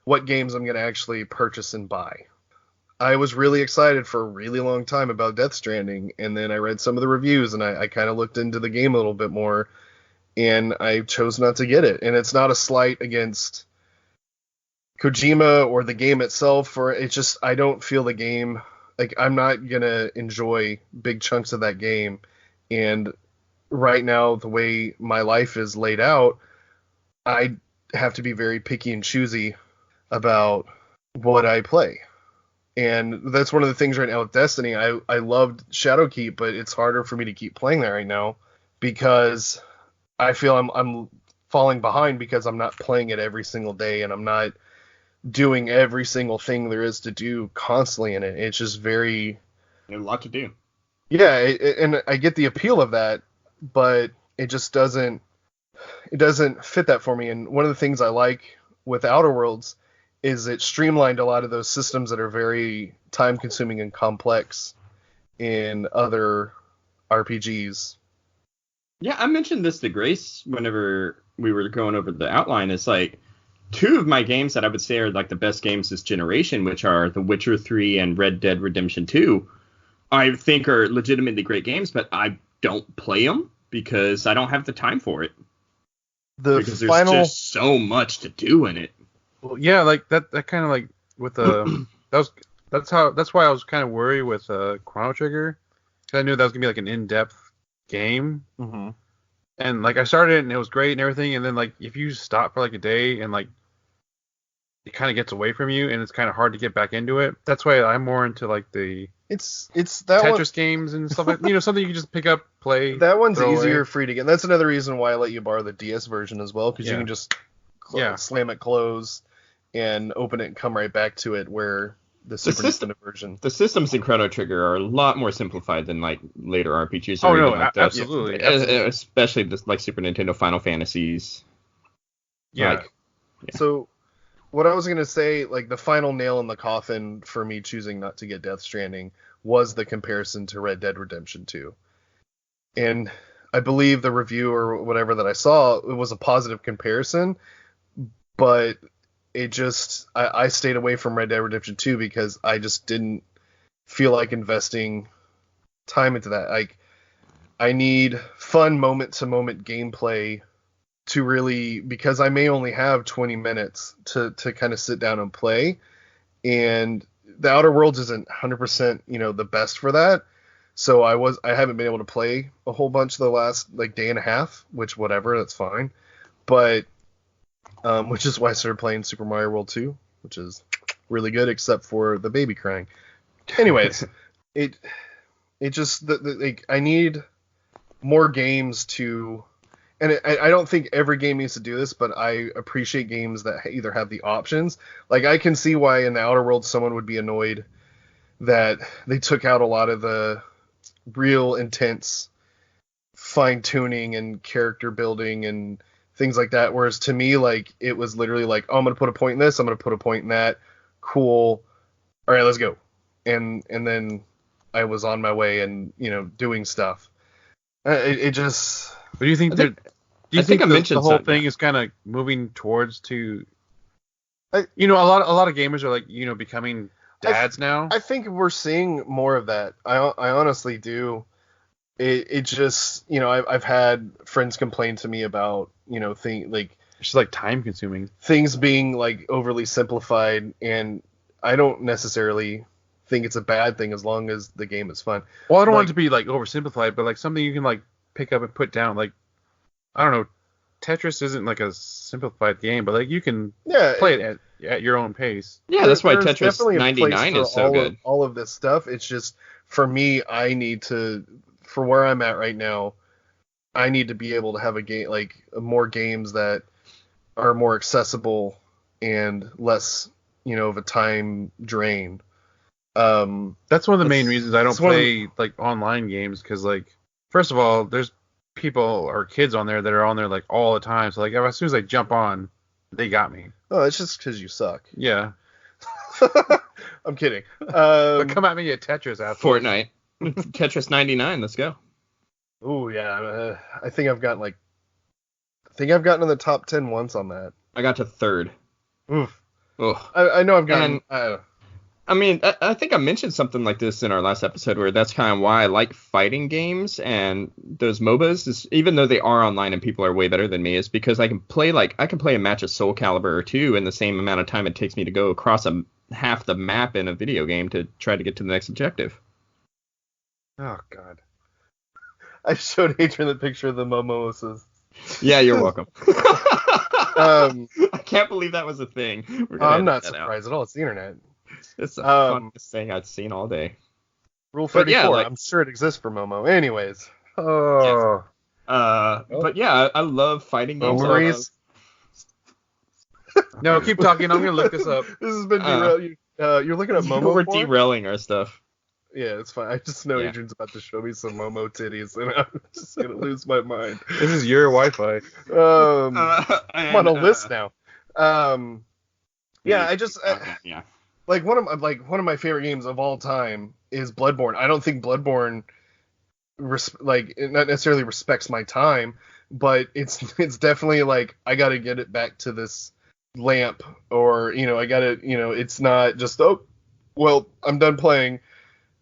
what games I'm going to actually purchase and buy. I was really excited for a really long time about Death Stranding, and then I read some of the reviews, and I kind of looked into the game a little bit more, and I chose not to get it. And it's not a slight against Kojima or the game itself, or it's just I don't feel the game, like I'm not going to enjoy big chunks of that game. And right now, the way my life is laid out, I have to be very picky and choosy about what I play. And that's one of the things right now with Destiny. I loved Shadowkeep, but it's harder for me to keep playing that right now because I feel I'm falling behind because I'm not playing it every single day and I'm not doing every single thing there is to do constantly in it. It's just very... There's a lot to do. Yeah, and I get the appeal of that, but it just doesn't fit that for me. And one of the things I like with Outer Worlds is it streamlined a lot of those systems that are very time consuming and complex in other RPGs. Yeah, I mentioned this to Grace whenever we were going over the outline. It's like two of my games that I would say are like the best games this generation, which are The Witcher 3 and Red Dead Redemption 2. I think are legitimately great games, but I don't play them because I don't have the time for it. There's just so much to do in it. Well, yeah, like that kind of like with that's why I was kind of worried with Chrono Trigger, because I knew that was gonna be like an in-depth game. Mm-hmm. And like I started it and it was great and everything, and then like if you stop for like a day and like it kind of gets away from you and it's kind of hard to get back into it. That's why I'm more into like the it's that Tetris games and stuff like something you can just pick up, play. That one's easier free to get. That's another reason why I let you borrow the DS version as well, because you can just slam it close and open it and come right back to it. Where the Super Nintendo version. The systems in Chrono Trigger are a lot more simplified than like later RPGs. Oh or no, even like absolutely. Especially just like Super Nintendo Final Fantasies. Yeah. Like, yeah. So what I was gonna say, like the final nail in the coffin for me choosing not to get Death Stranding was the comparison to Red Dead Redemption 2. And I believe the review or whatever that I saw, it was a positive comparison, but it just, I stayed away from Red Dead Redemption 2 because I just didn't feel like investing time into that. Like, I need fun moment-to-moment gameplay to really, because I may only have 20 minutes to kind of sit down and play, and the Outer Worlds isn't 100%, the best for that. So I haven't been able to play a whole bunch the last like day and a half, which whatever, that's fine. But which is why I started playing Super Mario World 2, which is really good except for the baby crying. Anyways, it just like I need more games to, and I don't think every game needs to do this, but I appreciate games that either have the options. Like I can see why in the Outer Worlds someone would be annoyed that they took out a lot of the real intense fine tuning and character building and things like that. Whereas to me, like it was literally like, oh, I'm gonna put a point in this, I'm gonna put a point in that. Cool. All right, let's go. And then I was on my way and doing stuff. It just. But do you think that? Do you think the whole thing is kind of moving towards to? A lot of gamers are like becoming dads now. I think we're seeing more of that. I honestly do. It just I've had friends complain to me about things like it's just like time consuming, things being like overly simplified, and I don't necessarily think it's a bad thing as long as the game is fun. Well, I don't want it to be like oversimplified, but like something you can like pick up and put down. Like I don't know, Tetris isn't like a simplified game, but like you can play it at your own pace. Yeah, that's why Tetris 99 is so good. All of this stuff. It's just for me, I need to, for where I'm at right now, I need to be able to have a game like more games that are more accessible and less, of a time drain. That's one of the main reasons I don't play like online games, because like first of all, there's people or kids on there that are on there like all the time. So like as soon as I jump on, they got me. Oh, it's just because you suck. Yeah. I'm kidding. But come at me at Tetris after. Fortnite. Tetris 99. Let's go. Oh yeah. I think I've gotten in the top 10 once on that. I got to third. Oof. I know I've gotten. I mean, I think I mentioned something like this in our last episode, where that's kind of why I like fighting games and those MOBAs, is even though they are online and people are way better than me, is because I can play a match of Soul Calibur or 2 in the same amount of time it takes me to go across half the map in a video game to try to get to the next objective. Oh God. I showed Adrian the picture of the Momos. Yeah, you're welcome. I can't believe that was a thing. I'm not surprised at all. It's the internet. It's the funniest thing I've seen all day. Rule 34. I'm sure it exists for Momo. Anyways. Oh. Yes. But yeah, I love fighting games. No, keep talking. I'm gonna look this up. This has been derailed. You're looking at Momo. We're derailing our stuff. Yeah, it's fine. I just know Adrian's about to show me some Momo titties, and I'm just gonna lose my mind. This is your Wi-Fi. I'm on a list now. Yeah, I just like one of my favorite games of all time is Bloodborne. I don't think Bloodborne not necessarily respects my time, but it's definitely like I got to get it back to this lamp, or I got to it's not just I'm done playing.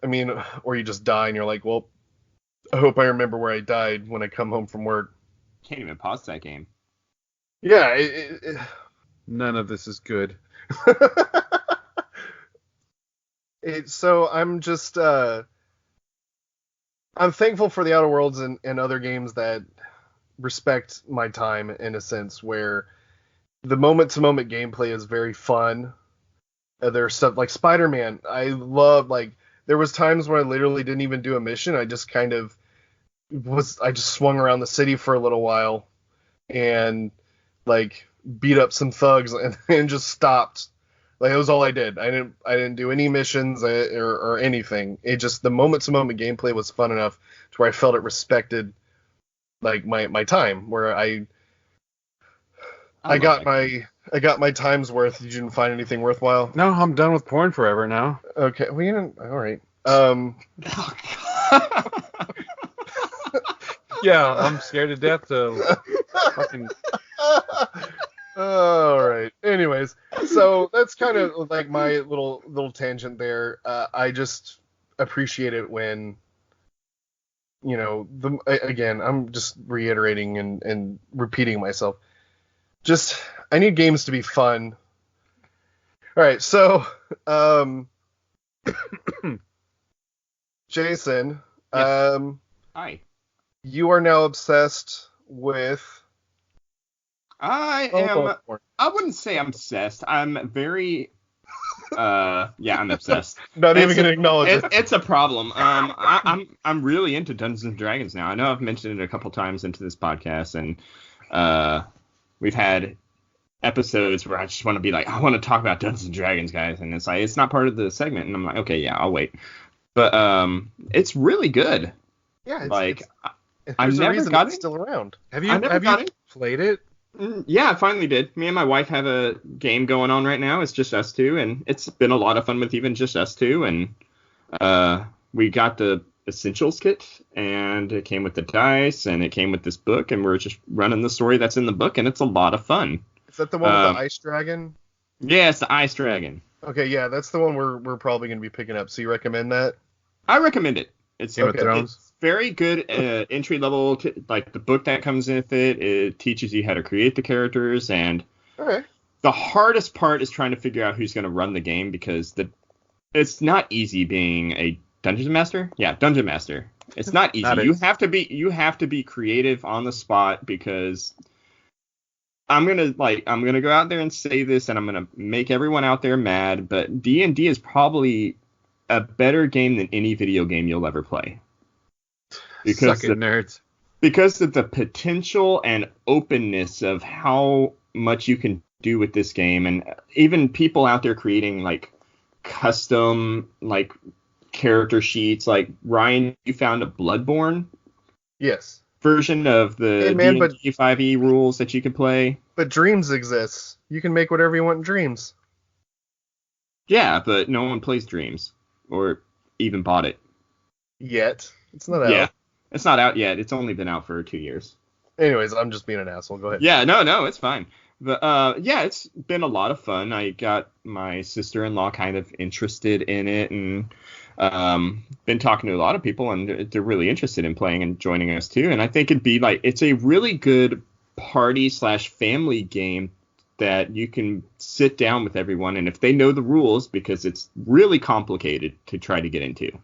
I mean, or you just die and you're like, well, I hope I remember where I died when I come home from work. Can't even pause that game. Yeah. None of this is good. So I'm just I'm thankful for the Outer Worlds and other games that respect my time in a sense, where the moment-to-moment gameplay is very fun. There's stuff like Spider-Man. I love, like, there was times where I literally didn't even do a mission. I just I just swung around the city for a little while and like beat up some thugs and just stopped Like, it was all I did. I didn't do any missions or anything. It just, the moment-to-moment gameplay was fun enough to where I felt it respected, like, my time, where I got my time's worth. You didn't find anything worthwhile? No, I'm done with porn forever now. Okay, well, you didn't. All right. Yeah, I'm scared to death to fucking. All right. Anyways, so that's kind of like my little tangent there. I just appreciate it when, again, I'm just reiterating and repeating myself. Just, I need games to be fun. All right, so, Jason, Yes. Hi. You are now obsessed with. I wouldn't say I'm obsessed. I'm very. I'm obsessed. Not even gonna acknowledge it. It's a problem. I'm really into Dungeons and Dragons now. I know I've mentioned it a couple times into this podcast, and we've had episodes where I just want to be like, I want to talk about Dungeons and Dragons, guys, and it's like it's not part of the segment, and I'm like, okay, yeah, I'll wait. But it's really good. Yeah, I've never got it. Still around. Have you played it? Yeah, I finally did. Me and my wife have a game going on right now. It's just us two, and it's been a lot of fun with even just us two. And we got the Essentials kit, and it came with the dice, and it came with this book, and we're just running the story that's in the book, and it's a lot of fun. Is that the one with the ice dragon? Yeah, it's the ice dragon. Okay, yeah, that's the one we're probably going to be picking up. So you recommend that? I recommend it. It's Game of Thrones. It's very good entry level. Like the book that comes with it, it teaches you how to create the characters, and okay. The hardest part is trying to figure out who's going to run the game because it's not easy being a dungeon master. Yeah, dungeon master. It's not easy. You have to be creative on the spot because I'm gonna go out there and say this, and I'm gonna make everyone out there mad. But D&D is probably a better game than any video game you'll ever play. Because nerds. Because of the potential and openness of how much you can do with this game, and even people out there creating like custom like character sheets. Like Ryan, you found a Bloodborne version of the D&D 5e rules that you can play. But Dreams exists. You can make whatever you want in Dreams. Yeah, but no one plays Dreams or even bought it yet. It's not out. Yeah, it's not out yet. It's only been out for 2 years. Anyways, I'm just being an asshole. Go ahead. Yeah, no, it's fine. But yeah, it's been a lot of fun. I got my sister-in-law kind of interested in it, and been talking to a lot of people, and they're really interested in playing and joining us too. And I think it's a really good party/family game that you can sit down with everyone, and if they know the rules, because it's really complicated to try to get into.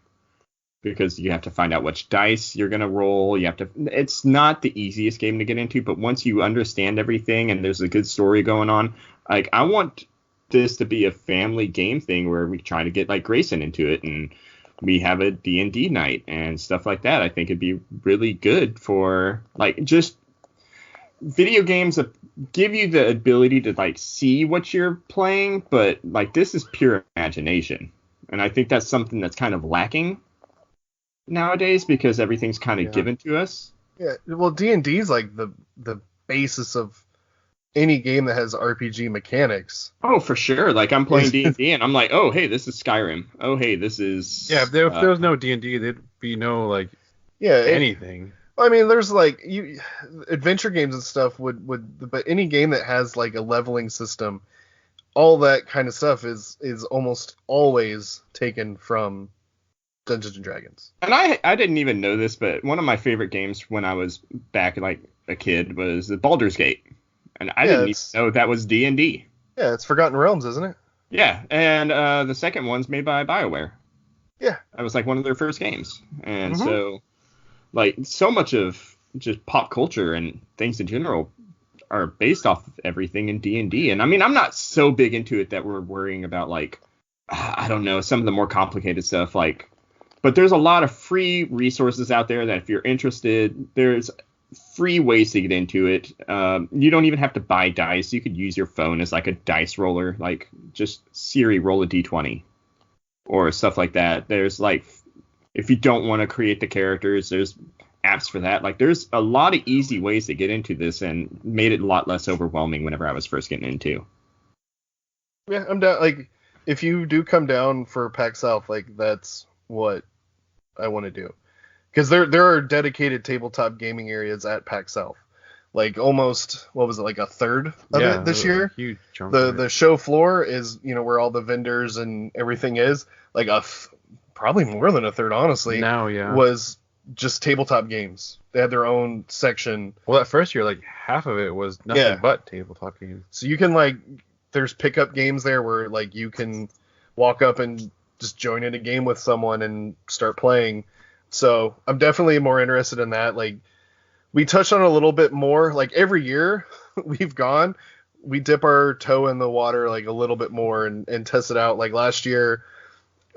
Because you have to find out which dice you're going to roll. It's not the easiest game to get into, but once you understand everything and there's a good story going on, like I want this to be a family game thing where we try to get like Grayson into it and we have a D&D night and stuff like that. I think it'd be really good for like just video games that give you the ability to like see what you're playing, but like this is pure imagination. And I think that's something that's kind of lacking nowadays because everything's kind of given to us. Yeah, well, D&D is like the basis of any game that has RPG mechanics. Oh, for sure. Like I'm playing D&D and I'm like, oh, hey, this is Skyrim. Oh, hey, this is. Yeah, if there was no D&D, there'd be no like anything. I mean, there's like adventure games and stuff but any game that has like a leveling system, all that kind of stuff is almost always taken from Dungeons and Dragons. And I didn't even know this, but one of my favorite games when I was back like a kid was the Baldur's Gate, and I didn't even know that was D&D. Yeah, it's Forgotten Realms, isn't it? Yeah, and the second one's made by BioWare. Yeah, that was like one of their first games, and so like so much of just pop culture and things in general are based off of everything in D&D. And I mean, I'm not so big into it that we're worrying about like I don't know, some of the more complicated stuff like. But there's a lot of free resources out there that if you're interested, there's free ways to get into it. You don't even have to buy dice. You could use your phone as like a dice roller, like just Siri roll a d20 or stuff like that. There's like, if you don't want to create the characters, there's apps for that. Like there's a lot of easy ways to get into this and made it a lot less overwhelming whenever I was first getting into. Yeah, I'm down. Like, if you do come down for PAX South, like that's what I want to do. Because there are dedicated tabletop gaming areas at PAX South. Like almost, what was it, like a third of it this year? Huge chunk. The show floor is, where all the vendors and everything is. Like probably more than a third, honestly. Now, yeah. Was just tabletop games. They had their own section. Well, that first year, like half of it was nothing but tabletop games. So you can there's pickup games there where like you can walk up and just join in a game with someone and start playing. So I'm definitely more interested in that. Like we touched on it a little bit more. Like every year we've gone, we dip our toe in the water like a little bit more and test it out. Like last year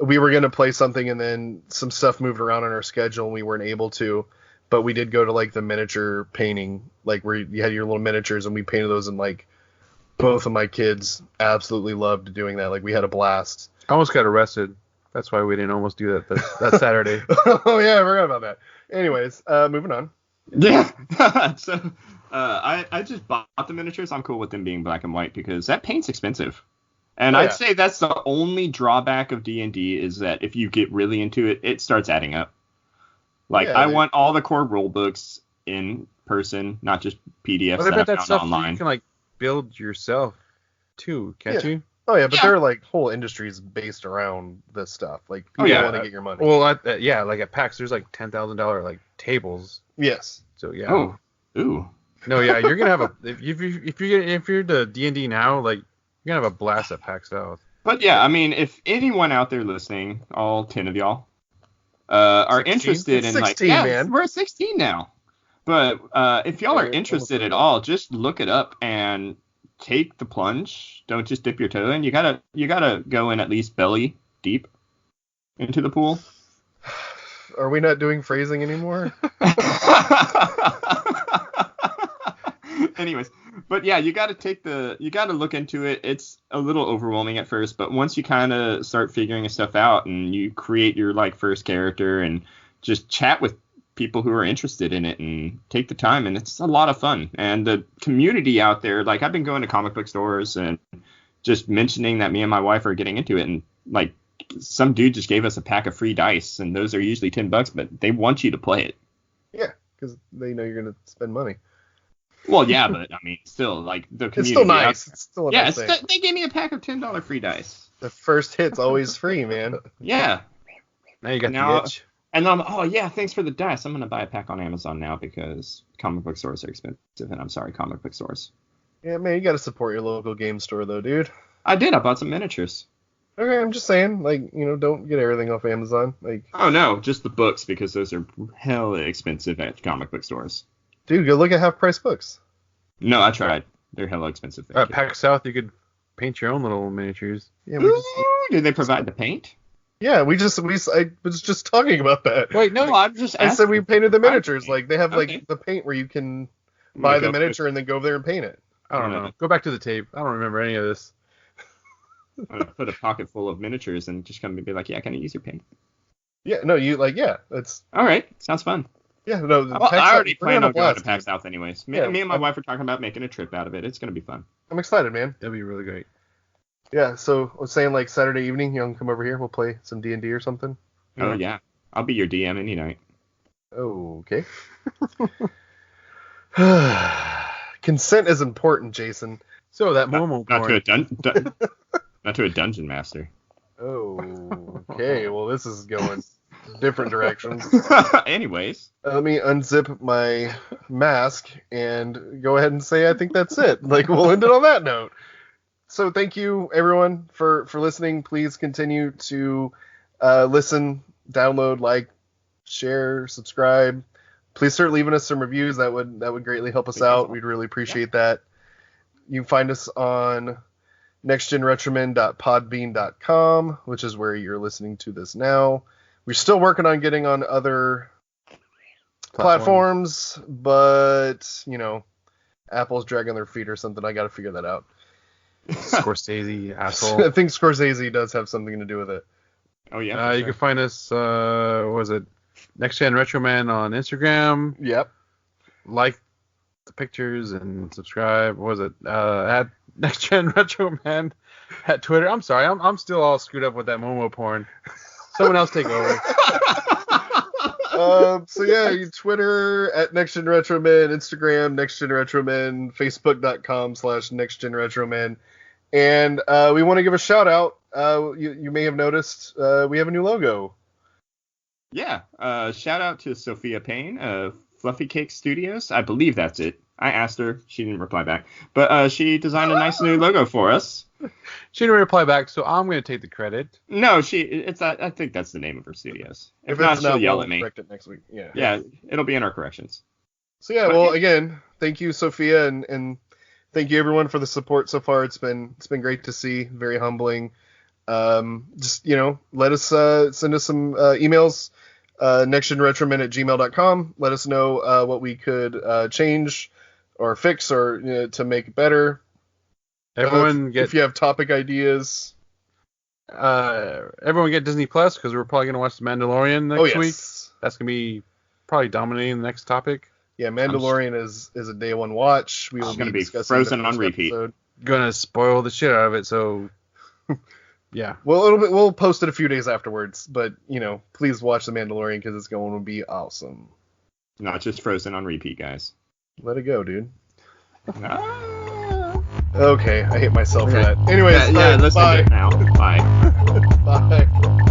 we were going to play something and then some stuff moved around on our schedule and we weren't able to, but we did go to like the miniature painting, like where you had your little miniatures and we painted those, and like both of my kids absolutely loved doing that. Like we had a blast. I almost got arrested. That's why we didn't almost do that Saturday. Oh yeah, I forgot about that. Anyways, moving on. Yeah. So I just bought the miniatures. I'm cool with them being black and white because that paint's expensive. And I'd say that's the only drawback of D&D is that if you get really into it, it starts adding up. Like I want all the core rule books in person, not just PDFs I bet that I that found online. You can like build yourself too, can't you? Oh yeah, but there are like whole industries based around this stuff. Like people want to get your money. Well, like at PAX, there's like $10,000 like tables. Yes. So yeah. Oh. Ooh. No, yeah, you're gonna have if you're the D&D now, like you're gonna have a blast at PAX South. But yeah, I mean, if anyone out there listening, all 10 of y'all, are 16? interested in 16, man. we're at 16 now. But if y'all are interested at all, just look it up and take the plunge. Don't just dip your toe in. You gotta go in at least belly deep into the pool. Are we not doing phrasing anymore? Anyways, but yeah, you gotta look into it. It's a little overwhelming at first, but once you kind of start figuring stuff out and you create your like first character and just chat with people who are interested in it and take the time, and it's a lot of fun. And the community out there, like I've been going to comic book stores and just mentioning that me and my wife are getting into it, and like some dude just gave us a pack of free dice, and those are usually $10, but they want you to play it. Yeah, because they know you're gonna spend money. Well, yeah, but I mean, still, like the community. It's still nice. It's still a nice thing. They gave me a pack of $10 free dice. The first hit's always free, man. Yeah. Now you got the itch. And I'm, thanks for the dice. I'm gonna buy a pack on Amazon now because comic book stores are expensive, and I'm sorry, comic book stores. Yeah, man, you gotta support your local game store, though, dude. I did. I bought some miniatures. Okay, I'm just saying, like, don't get everything off Amazon. Like, oh no, just the books because those are hella expensive at comic book stores. Dude, go look at half price books. No, I tried. They're hella expensive. At PAX South, you could paint your own little miniatures. Yeah, did they provide the paint? Yeah, I was just talking about that. Wait, no, I'm just asking. I said we painted the miniatures. Like, they have, like, the paint where you can buy the miniature and then go over there and paint it. I don't know. Go back to the tape. I don't remember any of this. I'm gonna put a pocket full of miniatures and just come and be like, yeah, can I use your paint? Yeah, no, that's... All right, sounds fun. Yeah, no, I already plan on going to PAX South anyways. Me and my I'm wife are talking about making a trip out of it. It's gonna be fun. I'm excited, man. That'd be really great. Yeah, so I was saying, like, Saturday evening, you can come over here. We'll play some D&D or something. Oh, yeah. I'll be your DM any night. Okay. Consent is important, Jason. So that Momo porn. Not to a dungeon master. Oh, okay. Well, this is going different directions. Anyways. Let me unzip my mask and go ahead and say I think that's it. Like, we'll end it on that note. So thank you, everyone, for listening. Please continue to listen, download, like, share, subscribe. Please start leaving us some reviews. That would greatly help us out. We'd really appreciate that. You can find us on nextgenretromen.podbean.com, which is where you're listening to this now. We're still working on getting on other platforms, but Apple's dragging their feet or something. I got to figure that out. Scorsese, asshole. I think Scorsese does have something to do with it. Oh yeah. You can find us. What was it? Next Gen Retro Man on Instagram. Yep. Like the pictures and subscribe. What was it? At Next Gen Retro Man at Twitter. I'm sorry. I'm still all screwed up with that Momo porn. Someone else take over. So yeah, Twitter at Next Gen Retro Man, Instagram Next Gen Retro Man, Facebook.com/Next Gen Retro Man, and we want to give a shout out. You may have noticed we have a new logo. Yeah. Shout out to Sophia Payne, Fluffy Cake Studios. I believe that's it. I asked her. She didn't reply back. But she designed a nice new logo for us. She didn't reply back, so I'm going to take the credit. No, I think that's the name of her studios. If not, she'll yell at me. Correct it next week. Yeah. Yeah, it'll be in our corrections. So yeah, well, again, thank you, Sophia, and thank you everyone for the support so far. It's been great to see. Very humbling. Just let us send us some emails. nextgenretroman@gmail.com. Let us know what we could change or fix or to make it better. If you have topic ideas. Everyone get Disney Plus because we're probably gonna watch The Mandalorian next week. That's gonna be probably dominating the next topic. Yeah, Mandalorian is a day one watch. We will be discussing Frozen on repeat. Episode. Gonna spoil the shit out of it. So yeah. Well, we'll post it a few days afterwards, but please watch The Mandalorian because it's going to be awesome. Not just Frozen on repeat, guys. Let it go, dude. Okay, I hate myself for that. Anyways, let's end it now. Bye. Bye.